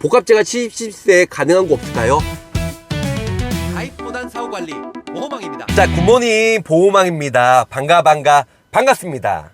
복합제가 70세 가능한 거 없을까요? 가입보단 사후관리 보호망입니다. 자, 굿모닝 보호망입니다. 반갑습니다.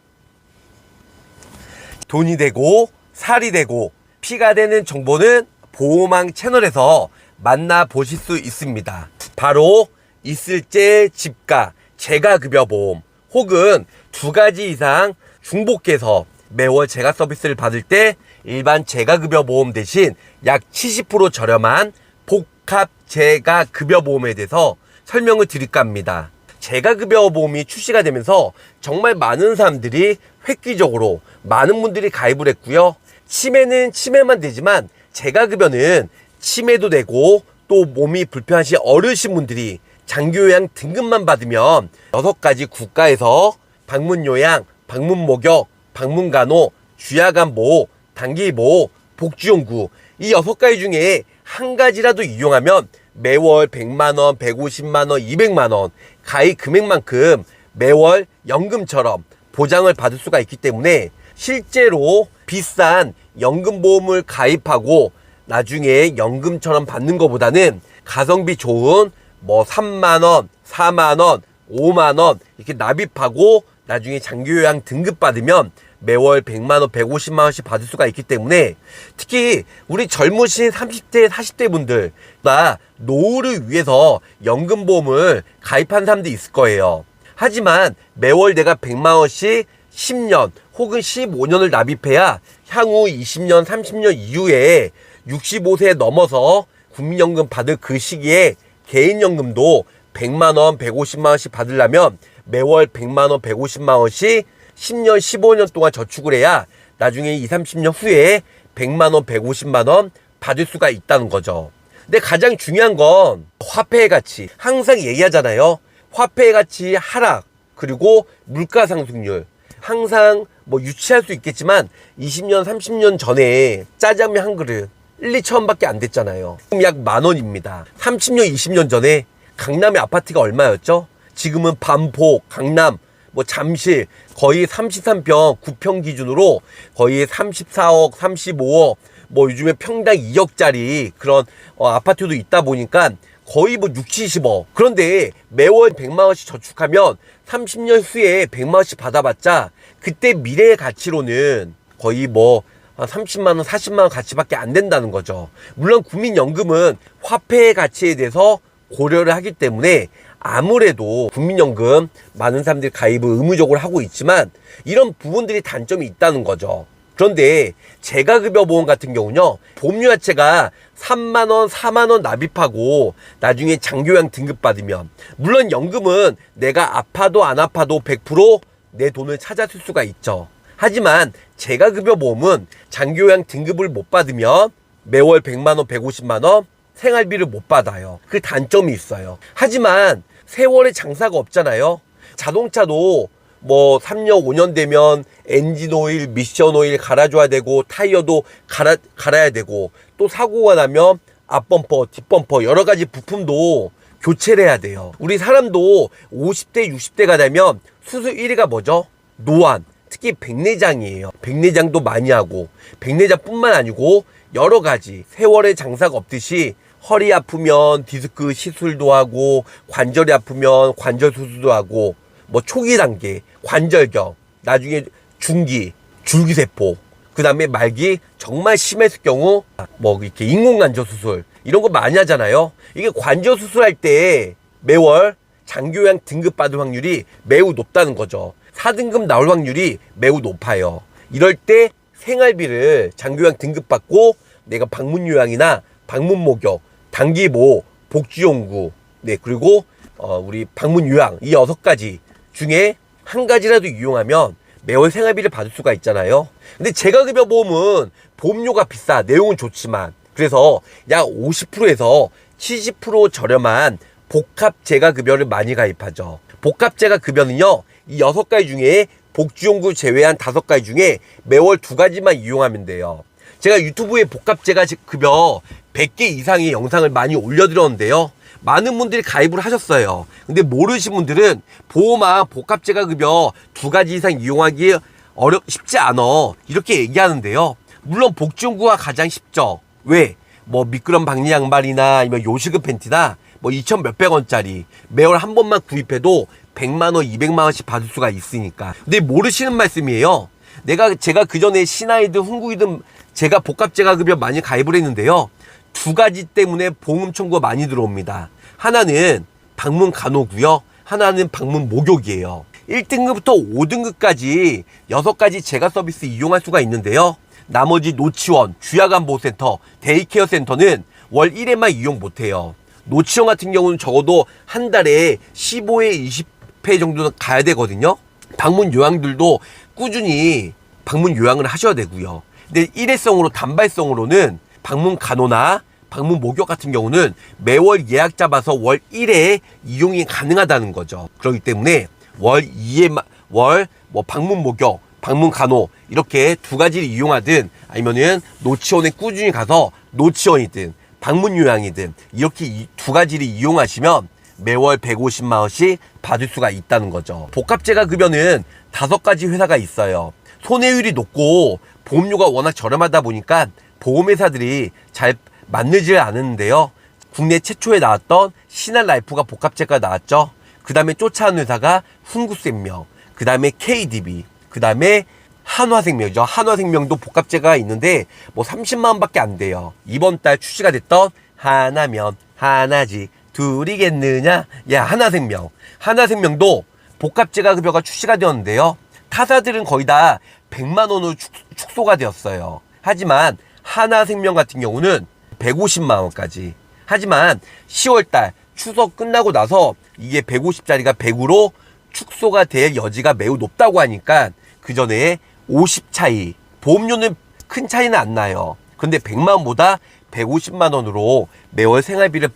돈이 되고 살이 되고 피가 되는 정보는 보호망 채널에서 만나보실 수 있습니다. 바로 있을제 집가 재가급여보험 혹은 2가지 이상 중복해서 매월 재가 서비스를 받을 때 일반 재가급여보험 대신 약 70% 저렴한 복합 재가급여보험에 대해서 설명을 드릴까 합니다. 재가급여보험이 출시가 되면서 정말 많은 사람들이 획기적으로 많은 분들이 가입을 했고요. 치매는 치매만 되지만 재가급여는 치매도 되고 또 몸이 불편하신 어르신 분들이 장기요양 등급만 받으면 6가지 국가에서 방문요양, 방문목욕, 방문간호, 주야간보호, 단기보호, 복지용구 이 6가지 중에 한 가지라도 이용하면 매월 100만원, 150만원, 200만원 가입 금액만큼 매월 연금처럼 보장을 받을 수가 있기 때문에 실제로 비싼 연금보험을 가입하고 나중에 연금처럼 받는 것보다는 가성비 좋은 뭐 3만원, 4만원, 5만원 이렇게 납입하고 나중에 장기요양 등급 받으면 매월 100만원, 150만원씩 받을 수가 있기 때문에 특히 우리 젊으신 30대, 40대 분들과 노후를 위해서 연금보험을 가입한 사람도 있을 거예요. 하지만 매월 내가 100만원씩 10년 혹은 15년을 납입해야 향후 20년, 30년 이후에 65세 넘어서 국민연금 받을 그 시기에 개인연금도 100만원, 150만원씩 받으려면 매월 100만원, 150만원씩 10년, 15년 동안 저축을 해야 나중에 20, 30년 후에 100만원, 150만원 받을 수가 있다는 거죠. 근데 가장 중요한 건 화폐의 가치. 항상 얘기하잖아요. 화폐의 가치 하락, 그리고 물가 상승률. 항상 뭐 유치할 수 있겠지만 20년, 30년 전에 짜장면 한 그릇 1, 2천원밖에 안 됐잖아요. 지금 약 10,000원입니다. 30년, 20년 전에 강남의 아파트가 얼마였죠? 지금은 반포, 강남, 뭐 잠실 거의 33평 9평 기준으로 거의 34억, 35억 뭐 요즘에 평당 2억짜리 그런 아파트도 있다 보니까 거의 뭐 6, 70억. 그런데 매월 100만원씩 저축하면 30년 후에 100만원씩 받아봤자 그때 미래의 가치로는 거의 뭐 30만원, 40만원 가치밖에 안 된다는 거죠. 물론 국민연금은 화폐의 가치에 대해서 고려를 하기 때문에 아무래도 국민연금 많은 사람들이 가입을 의무적으로 하고 있지만 이런 부분들이 단점이 있다는 거죠. 그런데 재가급여보험 같은 경우는요, 보험료 자체가 3만원, 4만원 납입하고 나중에 장기요양 등급 받으면, 물론 연금은 내가 아파도 안 아파도 100% 내 돈을 찾아쓸 수가 있죠. 하지만 재가급여보험은 장기요양 등급을 못 받으면 매월 100만원, 150만원 생활비를 못 받아요. 그 단점이 있어요. 하지만 세월에 장사가 없잖아요. 자동차도 뭐 3년, 5년 되면 엔진오일, 미션오일 갈아줘야 되고 타이어도 갈아야 되고 또 사고가 나면 앞범퍼, 뒷범퍼 여러 가지 부품도 교체를 해야 돼요. 우리 사람도 50대, 60대가 되면 수술 1위가 뭐죠? 노안. 특히 백내장이에요. 백내장도 많이 하고 백내장뿐만 아니고 여러 가지 세월에 장사가 없듯이 허리 아프면 디스크 시술도 하고 관절이 아프면 관절 수술도 하고 뭐 초기 단계 관절경, 나중에 중기 줄기세포, 그 다음에 말기 정말 심했을 경우 뭐 이렇게 인공관절 수술 이런 거 많이 하잖아요. 이게 관절 수술할 때 매월 장기요양 등급 받을 확률이 매우 높다는 거죠. 4등급 나올 확률이 매우 높아요. 이럴 때 생활비를 장기요양 등급 받고 내가 방문요양이나 방문목욕, 단기보호, 복지용구, 네, 그리고 우리 방문요양 이 6가지 중에 한 가지라도 이용하면 매월 생활비를 받을 수가 있잖아요. 근데 재가급여보험은 보험료가 비싸, 내용은 좋지만 그래서 약 50%에서 70% 저렴한 복합 재가급여를 많이 가입하죠. 복합 재가급여는요, 이 6가지 중에 복지용구 제외한 5가지 중에 매월 2가지만 이용하면 돼요. 제가 유튜브에 복합 재가급여 100개 이상의 영상을 많이 올려드렸는데요. 많은 분들이 가입을 하셨어요. 근데 모르신 분들은 보험아 복합 재가급여 2가지 이상 이용하기 쉽지 않아 이렇게 얘기하는데요. 물론 복지용구가 가장 쉽죠. 왜? 뭐 미끄럼 박리 양말이나 아니면 요식업 팬티나 뭐 2천 몇백 원짜리 매월 한 번만 구입해도 100만 원, 200만 원씩 받을 수가 있으니까. 근데 모르시는 말씀이에요. 제가 그 전에 신화이든 훈구이든 제가 복합재가급여 많이 가입을 했는데요. 두 가지 때문에 보험 청구가 많이 들어옵니다. 하나는 방문 간호고요. 하나는 방문 목욕이에요. 1등급부터 5등급까지 6가지 재가 서비스 이용할 수가 있는데요. 나머지 노치원, 주야간보호센터, 데이케어 센터는 월 1회만 이용 못해요. 노치원 같은 경우는 적어도 한 달에 15회, 20회 정도는 가야 되거든요. 방문 요양들도 꾸준히 방문 요양을 하셔야 되고요. 근데 일회성으로 단발성으로는 방문 간호나 방문 목욕 같은 경우는 매월 예약 잡아서 월 1회에 이용이 가능하다는 거죠. 그렇기 때문에 월 2회, 뭐 방문 목욕, 방문 간호 이렇게 두 가지를 이용하든 아니면은 노치원에 꾸준히 가서 노치원이든 방문 요양이든 이렇게 두 가지를 이용하시면 매월 150만 원씩 받을 수가 있다는 거죠. 복합재가급여는 5가지 회사가 있어요. 손해율이 높고 보험료가 워낙 저렴하다 보니까 보험회사들이 잘 맞는지 않았는데요. 국내 최초에 나왔던 신한라이프가 복합재가 나왔죠. 그 다음에 쫓아온 회사가 훈구생명, 그 다음에 KDB, 그 다음에 한화생명이죠. 한화생명도 복합재가 있는데 뭐 30만 원밖에 안 돼요. 이번 달 출시가 됐던 하나면 하나지 둘이겠느냐? 야, 하나생명도 복합재가급여가 출시가 되었는데요. 타사들은 거의 다 100만 원으로 축소가 되었어요. 하지만 하나생명 같은 경우는 150만 원까지. 하지만 10월달 추석 끝나고 나서 이게 150짜리가 100으로 축소가 될 여지가 매우 높다고 하니까 그 전에 50 차이, 보험료는 큰 차이는 안 나요. 근데 100만 원보다 150만 원으로 매월 생활비를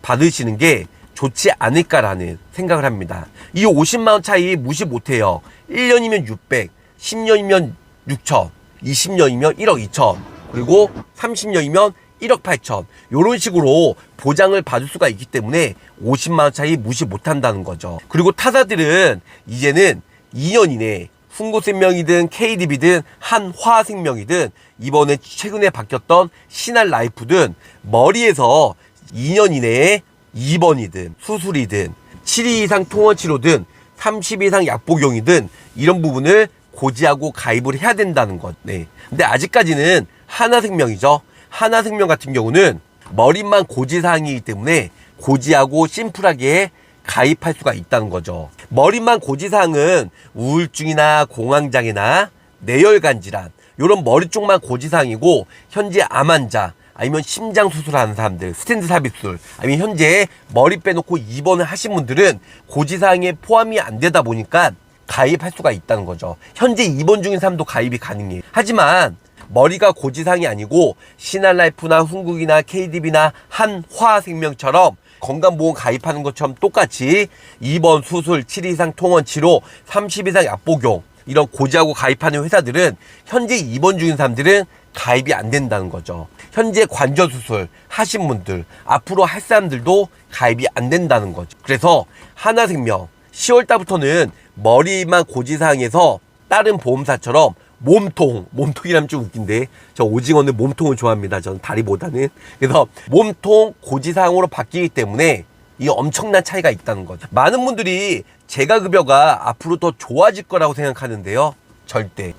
받으시는 게 좋지 않을까라는 생각을 합니다. 이 50만 원 차이 무시 못해요. 1년이면 600, 10년이면 6천, 20년이면 1억 2천, 그리고 30년이면 1억 8천 이런 식으로 보장을 받을 수가 있기 때문에 50만 원 차이 무시 못한다는 거죠. 그리고 타사들은 이제는 2년 이내 훈구생명이든 KDB든 한화생명이든 이번에 최근에 바뀌었던 신한라이프든 머리에서 2년 이내에 입원이든 수술이든 7일 이상 통원치료든 30일 이상 약복용이든 이런 부분을 고지하고 가입을 해야 된다는 것. 네. 근데 아직까지는 하나생명이죠. 하나생명 같은 경우는 머리만 고지사항이기 때문에 고지하고 심플하게 가입할 수가 있다는 거죠. 머리만 고지사항은 우울증이나 공황장애나 뇌혈관 질환 이런 머리 쪽만 고지사항이고 현재 암 환자 아니면 심장 수술하는 사람들 스텐트 삽입술 아니면 현재 머리 빼놓고 입원을 하신 분들은 고지사항에 포함이 안 되다 보니까 가입할 수가 있다는 거죠. 현재 입원 중인 사람도 가입이 가능해요. 하지만 머리가 고지사항이 아니고 신한라이프나 훈국이나 KDB나 한화생명처럼 건강보험 가입하는 것처럼 똑같이 입원, 수술, 7일 이상 통원치료, 30일 이상 약복용 이런 고지하고 가입하는 회사들은 현재 입원 중인 사람들은 가입이 안 된다는 거죠. 현재 관절수술 하신 분들 앞으로 할 사람들도 가입이 안 된다는 거죠. 그래서 하나생명 10월달부터는 머리만 고지사항에서 다른 보험사처럼 몸통이라면 좀 웃긴데 저 오징어는 몸통을 좋아합니다. 저는 다리보다는. 그래서 몸통 고지사항으로 바뀌기 때문에 이 엄청난 차이가 있다는 거죠. 많은 분들이 재가급여가 앞으로 더 좋아질 거라고 생각하는데요. 절대.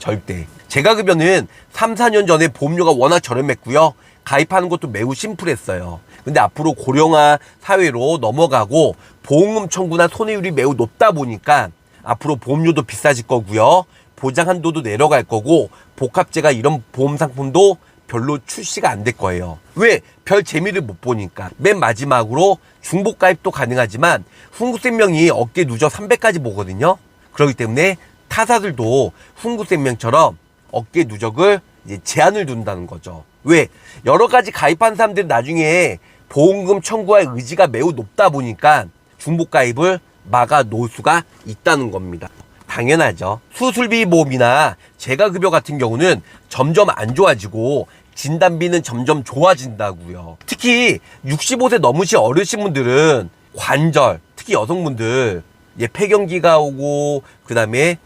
재가급여는 3, 4년 전에 보험료가 워낙 저렴했고요. 가입하는 것도 매우 심플했어요. 근데 앞으로 고령화 사회로 넘어가고 보험금 청구나 손해율이 매우 높다 보니까 앞으로 보험료도 비싸질 거고요. 보장 한도도 내려갈 거고 복합재가 이런 보험 상품도 별로 출시가 안 될 거예요. 왜? 별 재미를 못 보니까. 맨 마지막으로 중복 가입도 가능하지만 훈구생명이 어깨 누적 300까지 보거든요. 그렇기 때문에 타사들도 훈구생명처럼 어깨 누적을 이제 제한을 둔다는 거죠. 왜? 여러 가지 가입한 사람들은 나중에 보험금 청구할 의지가 매우 높다 보니까 중복 가입을 막아 놓을 수가 있다는 겁니다. 당연하죠. 수술비 보험이나 재가급여 같은 경우는 점점 안 좋아지고 진단비는 점점 좋아진다고요. 특히 65세 넘으신 어르신분들은 관절, 특히 여성분들 폐경기가 오고 그다음에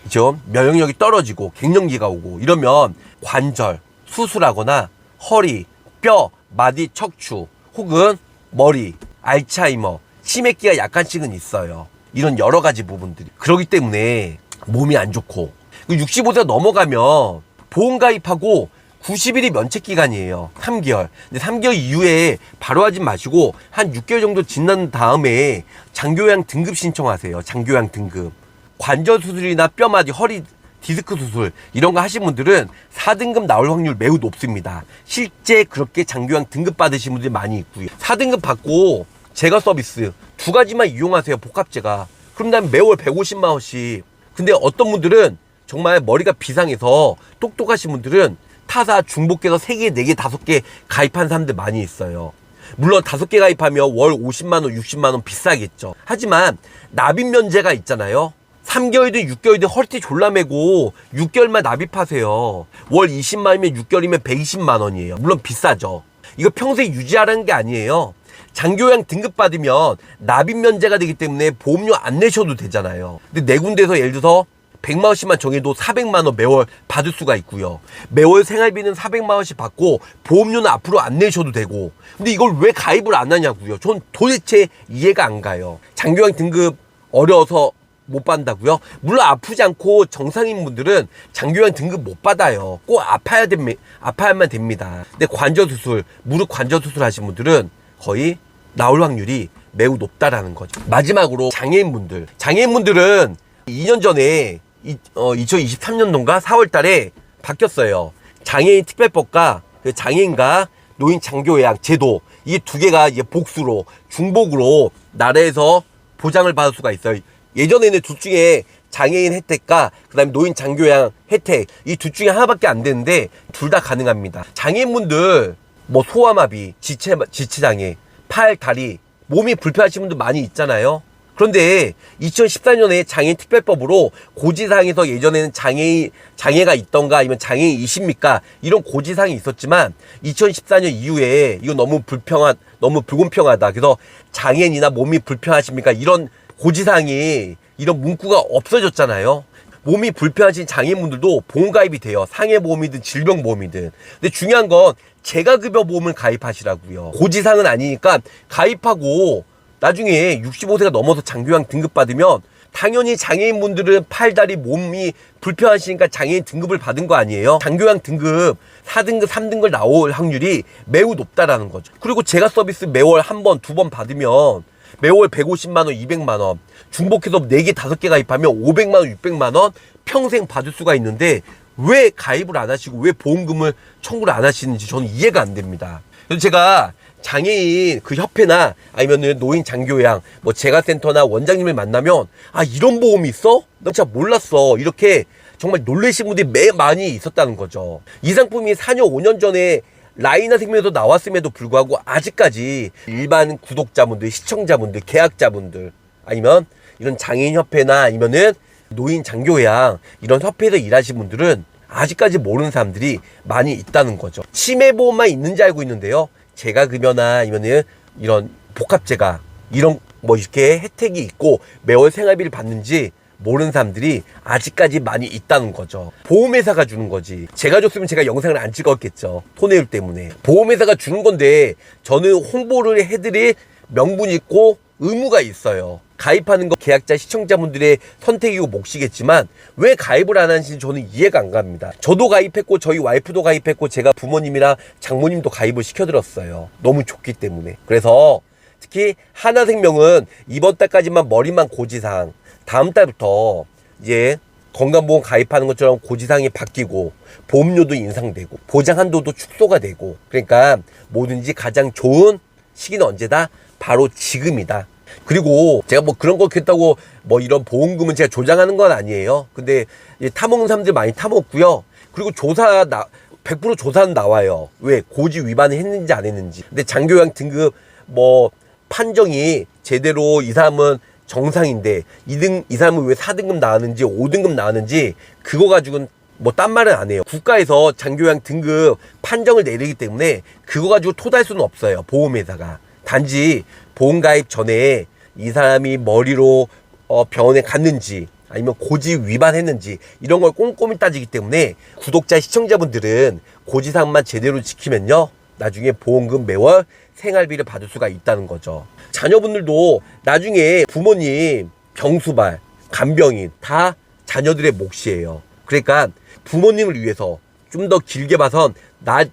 좀 면역력이 떨어지고 갱년기가 오고 이러면 관절 수술하거나 허리, 뼈, 마디, 척추 혹은 머리, 알츠하이머, 치매기가 약간씩은 있어요. 이런 여러 가지 부분들이. 그렇기 때문에 몸이 안 좋고 65세가 넘어가면 보험 가입하고 90일이 면책 기간이에요. 3개월. 근데 3개월 이후에 바로 하지 마시고 한 6개월 정도 지난 다음에 장교양 등급 신청하세요. 장교양 등급. 관절 수술이나 뼈마디, 허리 디스크 수술 이런 거 하신 분들은 4등급 나올 확률 매우 높습니다. 실제 그렇게 장교양 등급 받으신 분들이 많이 있고요. 4등급 받고 제가 서비스 2가지만 이용하세요. 복합제가. 그럼 다음에 매월 150만 원씩. 근데 어떤 분들은 정말 머리가 비상해서 똑똑하신 분들은 타사 중복해서 3개, 4개, 5개 가입한 사람들 많이 있어요. 물론 5개 가입하면 월 50만 원, 60만 원 비싸겠죠. 하지만 납입 면제가 있잖아요. 3개월이든 6개월이든 허리띠 졸라매고 6개월만 납입하세요. 월 20만 원이면 6개월이면 120만 원이에요. 물론 비싸죠. 이거 평생 유지하라는 게 아니에요. 장교양 등급 받으면 납입 면제가 되기 때문에 보험료 안 내셔도 되잖아요. 근데 네 군데에서 예를 들어서 100만 원씩만 정해도 400만 원 매월 받을 수가 있고요. 매월 생활비는 400만 원씩 받고 보험료는 앞으로 안 내셔도 되고. 근데 이걸 왜 가입을 안 하냐고요. 전 도대체 이해가 안 가요. 장교양 등급 어려워서 못 받는다고요? 물론 아프지 않고 정상인 분들은 장교양 등급 못 받아요. 꼭 아파야만 됩니다. 근데 관절 수술, 무릎 관절 수술 하신 분들은 거의 나올 확률이 매우 높다라는 거죠. 마지막으로 장애인분들은 2년 전에 2023년도인가 4월 달에 바뀌었어요. 장애인 특별법과 장애인과 노인 장교양 제도 이 두 개가 이제 복수로 중복으로 나라에서 보장을 받을 수가 있어요. 예전에는 둘 중에 장애인 혜택과 그다음에 노인 장교양 혜택 이 둘 중에 하나밖에 안 되는데 둘 다 가능합니다. 장애인분들 뭐 소아마비, 지체장애, 팔, 다리 몸이 불편하신 분들 많이 있잖아요. 그런데 2014년에 장애인 특별법으로 고지사항에서 예전에는 장애가 있던가 아니면 장애인이십니까? 이런 고지사항이 있었지만 2014년 이후에 이거 너무 불공평하다. 그래서 장애인이나 몸이 불편하십니까? 이런 고지사항이 이런 문구가 없어졌잖아요. 몸이 불편하신 장애인분들도 보험가입이 돼요. 상해보험이든 질병보험이든. 근데 중요한 건 재가급여보험을 가입하시라고요. 고지사항은 아니니까 가입하고 나중에 65세가 넘어서 장교양 등급 받으면 당연히 장애인분들은 팔, 다리, 몸이 불편하시니까 장애인 등급을 받은 거 아니에요? 장교양 등급 4등급, 3등급 나올 확률이 매우 높다라는 거죠. 그리고 제가 서비스 매월 한 번, 2번 받으면 매월 150만 원, 200만 원 중복해서 4개, 5개 가입하면 500만 원, 600만 원 평생 받을 수가 있는데 왜 가입을 안 하시고 왜 보험금을 청구를 안 하시는지 저는 이해가 안 됩니다. 그래서 제가 장애인 그 협회나 아니면 노인 장교양 뭐 재가센터나 원장님을 만나면 아 이런 보험이 있어? 나 진짜 몰랐어. 이렇게 정말 놀라신 분들이 많이 있었다는 거죠. 이 상품이 4년 5년 전에 라이나 생명에서 나왔음에도 불구하고 아직까지 일반 구독자분들, 시청자분들, 계약자분들 아니면 이런 장애인협회나 아니면은 노인 장교양 이런 협회에서 일하신 분들은 아직까지 모르는 사람들이 많이 있다는 거죠. 치매보험만 있는지 알고 있는데요. 재가급여나 아니면은 이런 복합재가 이런 뭐 이렇게 혜택이 있고 매월 생활비를 받는지 모르는 사람들이 아직까지 많이 있다는 거죠. 보험회사가 주는 거지. 제가 줬으면 제가 영상을 안 찍었겠죠. 손해율 때문에. 보험회사가 주는 건데 저는 홍보를 해드릴 명분이 있고 의무가 있어요. 가입하는 거 계약자 시청자분들의 선택이고 몫이겠지만 왜 가입을 안 하는지 저는 이해가 안 갑니다. 저도 가입했고 저희 와이프도 가입했고 제가 부모님이랑 장모님도 가입을 시켜드렸어요. 너무 좋기 때문에. 그래서 특히 하나생명은 이번 달까지만 머리만 고지사항 다음 달부터 이제 건강보험 가입하는 것처럼 고지사항이 바뀌고 보험료도 인상되고 보장 한도도 축소가 되고 그러니까 뭐든지 가장 좋은 시기는 언제다? 바로 지금이다. 그리고 제가 뭐 그런 거 했다고 뭐 이런 보험금은 제가 조장하는 건 아니에요. 근데 타먹는 사람들 많이 타먹고요. 그리고 100% 조사는 나와요. 왜? 고지 위반을 했는지 안 했는지. 근데 장교양 등급 뭐 판정이 제대로 이 사람은 정상인데 이 사람은 왜 4등급 나왔는지 5등급 나왔는지 그거 가지고는 뭐 딴 말은 안 해요. 국가에서 장교양 등급 판정을 내리기 때문에 그거 가지고 토달 수는 없어요. 보험회사가. 단지 보험가입 전에 이 사람이 머리로 병원에 갔는지 아니면 고지 위반했는지 이런 걸 꼼꼼히 따지기 때문에 구독자 시청자분들은 고지사항만 제대로 지키면요 나중에 보험금 매월 생활비를 받을 수가 있다는 거죠. 자녀분들도 나중에 부모님 병수발, 간병인 다 자녀들의 몫이에요. 그러니까 부모님을 위해서 좀 더 길게 봐선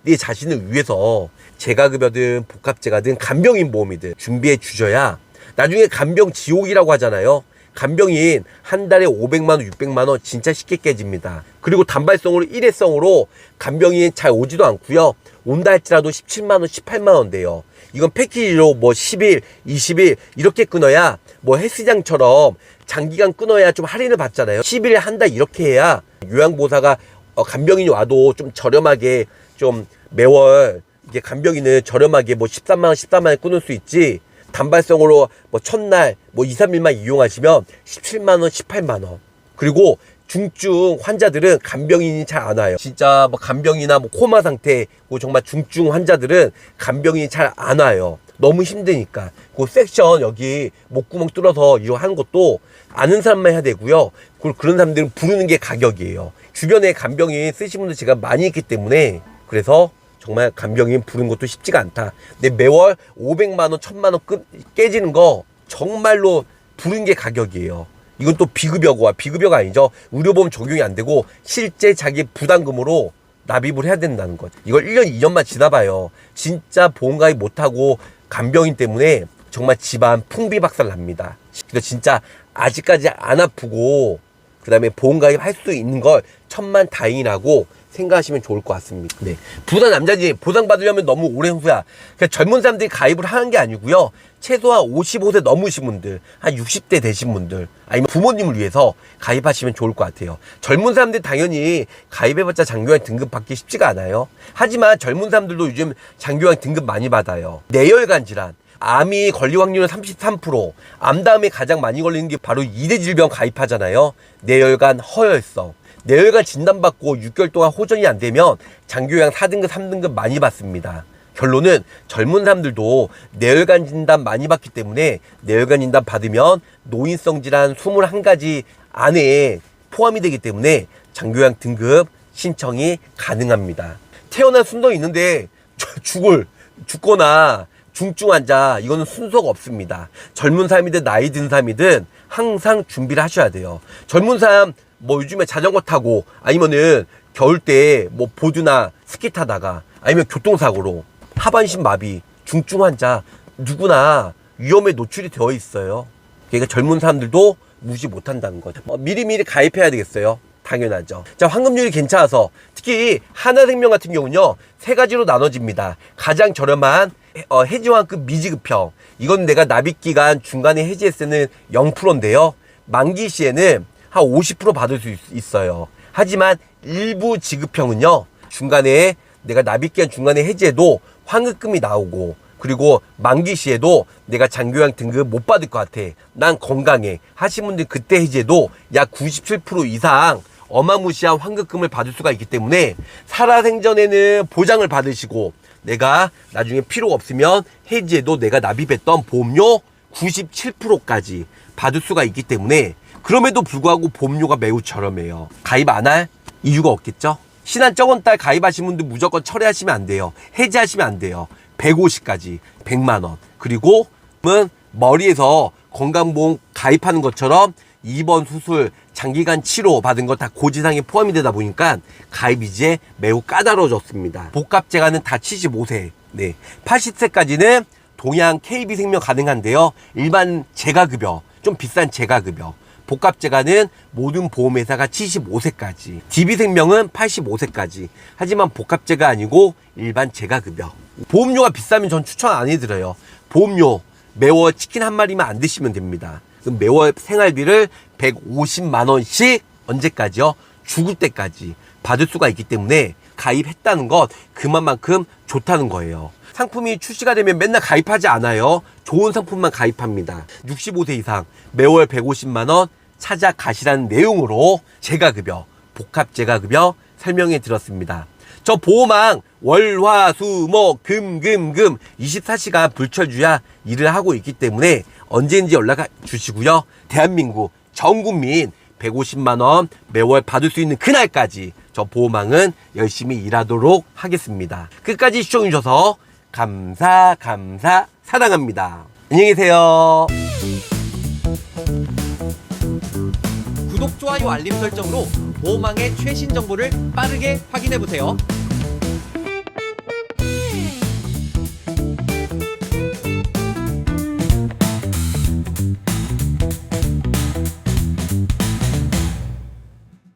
내 자신을 위해서 재가급여든 복합재가든 간병인 보험이든 준비해 주셔야 나중에 간병 지옥이라고 하잖아요. 간병인 한 달에 500만원, 600만원 진짜 쉽게 깨집니다. 그리고 단발성으로 일회성으로 간병인 잘 오지도 않고요. 온다 할지라도 17만원, 18만원 돼요. 이건 패키지로 뭐 10일, 20일 이렇게 끊어야 뭐 헬스장처럼 장기간 끊어야 좀 할인을 받잖아요. 10일 한 달 이렇게 해야 요양보호사가 간병인이 와도 좀 저렴하게 좀 매월 이게 간병인은 저렴하게 뭐 13만원, 14만원 끊을 수 있지. 단발성으로 뭐 첫날 뭐 2, 3일만 이용하시면 17만원, 18만원. 그리고 중증 환자들은 간병인이 잘 안 와요. 진짜 뭐 간병이나 뭐 코마 상태, 뭐 정말 중증 환자들은 간병인이 잘 안 와요. 너무 힘드니까. 그 섹션 여기 목구멍 뚫어서 이거 하는 것도 아는 사람만 해야 되고요. 그런 사람들은 부르는 게 가격이에요. 주변에 간병인 쓰신 분들 제가 많이 있기 때문에 그래서 정말 간병인 부르는 것도 쉽지가 않다. 근데 매월 500만원, 1000만원 깨지는 거 정말로 부르는 게 가격이에요. 이건 또 비급여가 아니죠. 의료보험 적용이 안 되고 실제 자기 부담금으로 납입을 해야 된다는 거죠. 이걸 1년, 2년만 지나봐요. 진짜 보험가입 못하고 간병인 때문에 정말 집안 풍비박살 납니다. 그래서 진짜 아직까지 안 아프고 그 다음에 보험가입 할 수 있는 걸 천만다행이라고 생각하시면 좋을 것 같습니다. 네. 부산 남자지 보상받으려면 너무 오랜 후야. 그러니까 젊은 사람들이 가입을 하는 게 아니고요. 최소한 55세 넘으신 분들, 한 60대 되신 분들, 아니면 부모님을 위해서 가입하시면 좋을 것 같아요. 젊은 사람들 당연히 가입해봤자 장기요양 등급 받기 쉽지가 않아요. 하지만 젊은 사람들도 요즘 장기요양 등급 많이 받아요. 뇌혈관 질환, 암이 걸릴 확률은 33%, 암 다음에 가장 많이 걸리는 게 바로 2대 질병 가입하잖아요. 뇌혈관, 허혈성. 뇌혈관 진단받고 6개월 동안 호전이 안 되면 장기요양 4등급, 3등급 많이 받습니다. 결론은 젊은 사람들도 뇌혈관 진단 많이 받기 때문에 뇌혈관 진단 받으면 노인성 질환 21가지 안에 포함이 되기 때문에 장기요양 등급 신청이 가능합니다. 태어난 순서 있는데 죽거나 중증 환자 이거는 순서가 없습니다. 젊은 사람이든 나이 든 사람이든 항상 준비를 하셔야 돼요. 젊은 사람 뭐 요즘에 자전거 타고 아니면은 겨울 때 뭐 보드나 스키 타다가 아니면 교통사고로 하반신 마비, 중증 환자 누구나 위험에 노출이 되어 있어요. 그러니까 젊은 사람들도 무시 못한다는 거죠. 미리미리 가입해야 되겠어요. 당연하죠. 자, 환급률이 괜찮아서 특히 하나생명 같은 경우는요 3가지로 나눠집니다. 가장 저렴한 해지환급 미지급형, 이건 내가 납입기간 중간에 해지했을 때는 0%인데요 만기 시에는 한 50% 받을 수 있어요. 하지만 일부 지급형은요 중간에 내가 납입기간 중간에 해지해도 환급금이 나오고 그리고 만기 시에도 내가 장기요양 등급 못 받을 것 같아, 난 건강해 하신 분들 그때 해지해도 약 97% 이상 어마무시한 환급금을 받을 수가 있기 때문에 살아생전에는 보장을 받으시고 내가 나중에 필요가 없으면 해지해도 내가 납입했던 보험료 97%까지 받을 수가 있기 때문에 그럼에도 불구하고 보험료가 매우 저렴해요. 가입 안 할 이유가 없겠죠? 신한 저번달 가입하신 분들 무조건 철회하시면 안 돼요. 해지하시면 안 돼요. 150까지 100만원. 그리고 머리에서 건강보험 가입하는 것처럼 입원 수술 장기간 치료 받은 거 다 고지상에 포함이 되다 보니까 가입 이제 매우 까다로워졌습니다. 복합재가는 다 75세, 네, 80세까지는 동양 KB생명 가능한데요. 일반 재가급여, 좀 비싼 재가급여, 복합재가는 모든 보험회사가 75세까지, DB생명은 85세까지. 하지만 복합재가 아니고 일반 재가급여. 보험료가 비싸면 전 추천 안 해드려요. 보험료 매월 치킨 한 마리만 안 드시면 됩니다. 그럼 매월 생활비를 150만원씩 언제까지요? 죽을 때까지 받을 수가 있기 때문에 가입했다는 것 그만큼 좋다는 거예요. 상품이 출시가 되면 맨날 가입하지 않아요. 좋은 상품만 가입합니다. 65세 이상 매월 150만원 찾아가시라는 내용으로 재가급여, 복합재가급여 설명해 드렸습니다. 저 보호망 월화수목 금금금 24시간 불철주야 일을 하고 있기 때문에 언제든지 연락 주시고요. 대한민국 전 국민 150만 원 매월 받을 수 있는 그날까지 저 보험왕은 열심히 일하도록 하겠습니다. 끝까지 시청해주셔서 감사 사랑합니다. 안녕히 계세요. 구독, 좋아요, 알림 설정으로 보험왕의 최신 정보를 빠르게 확인해보세요.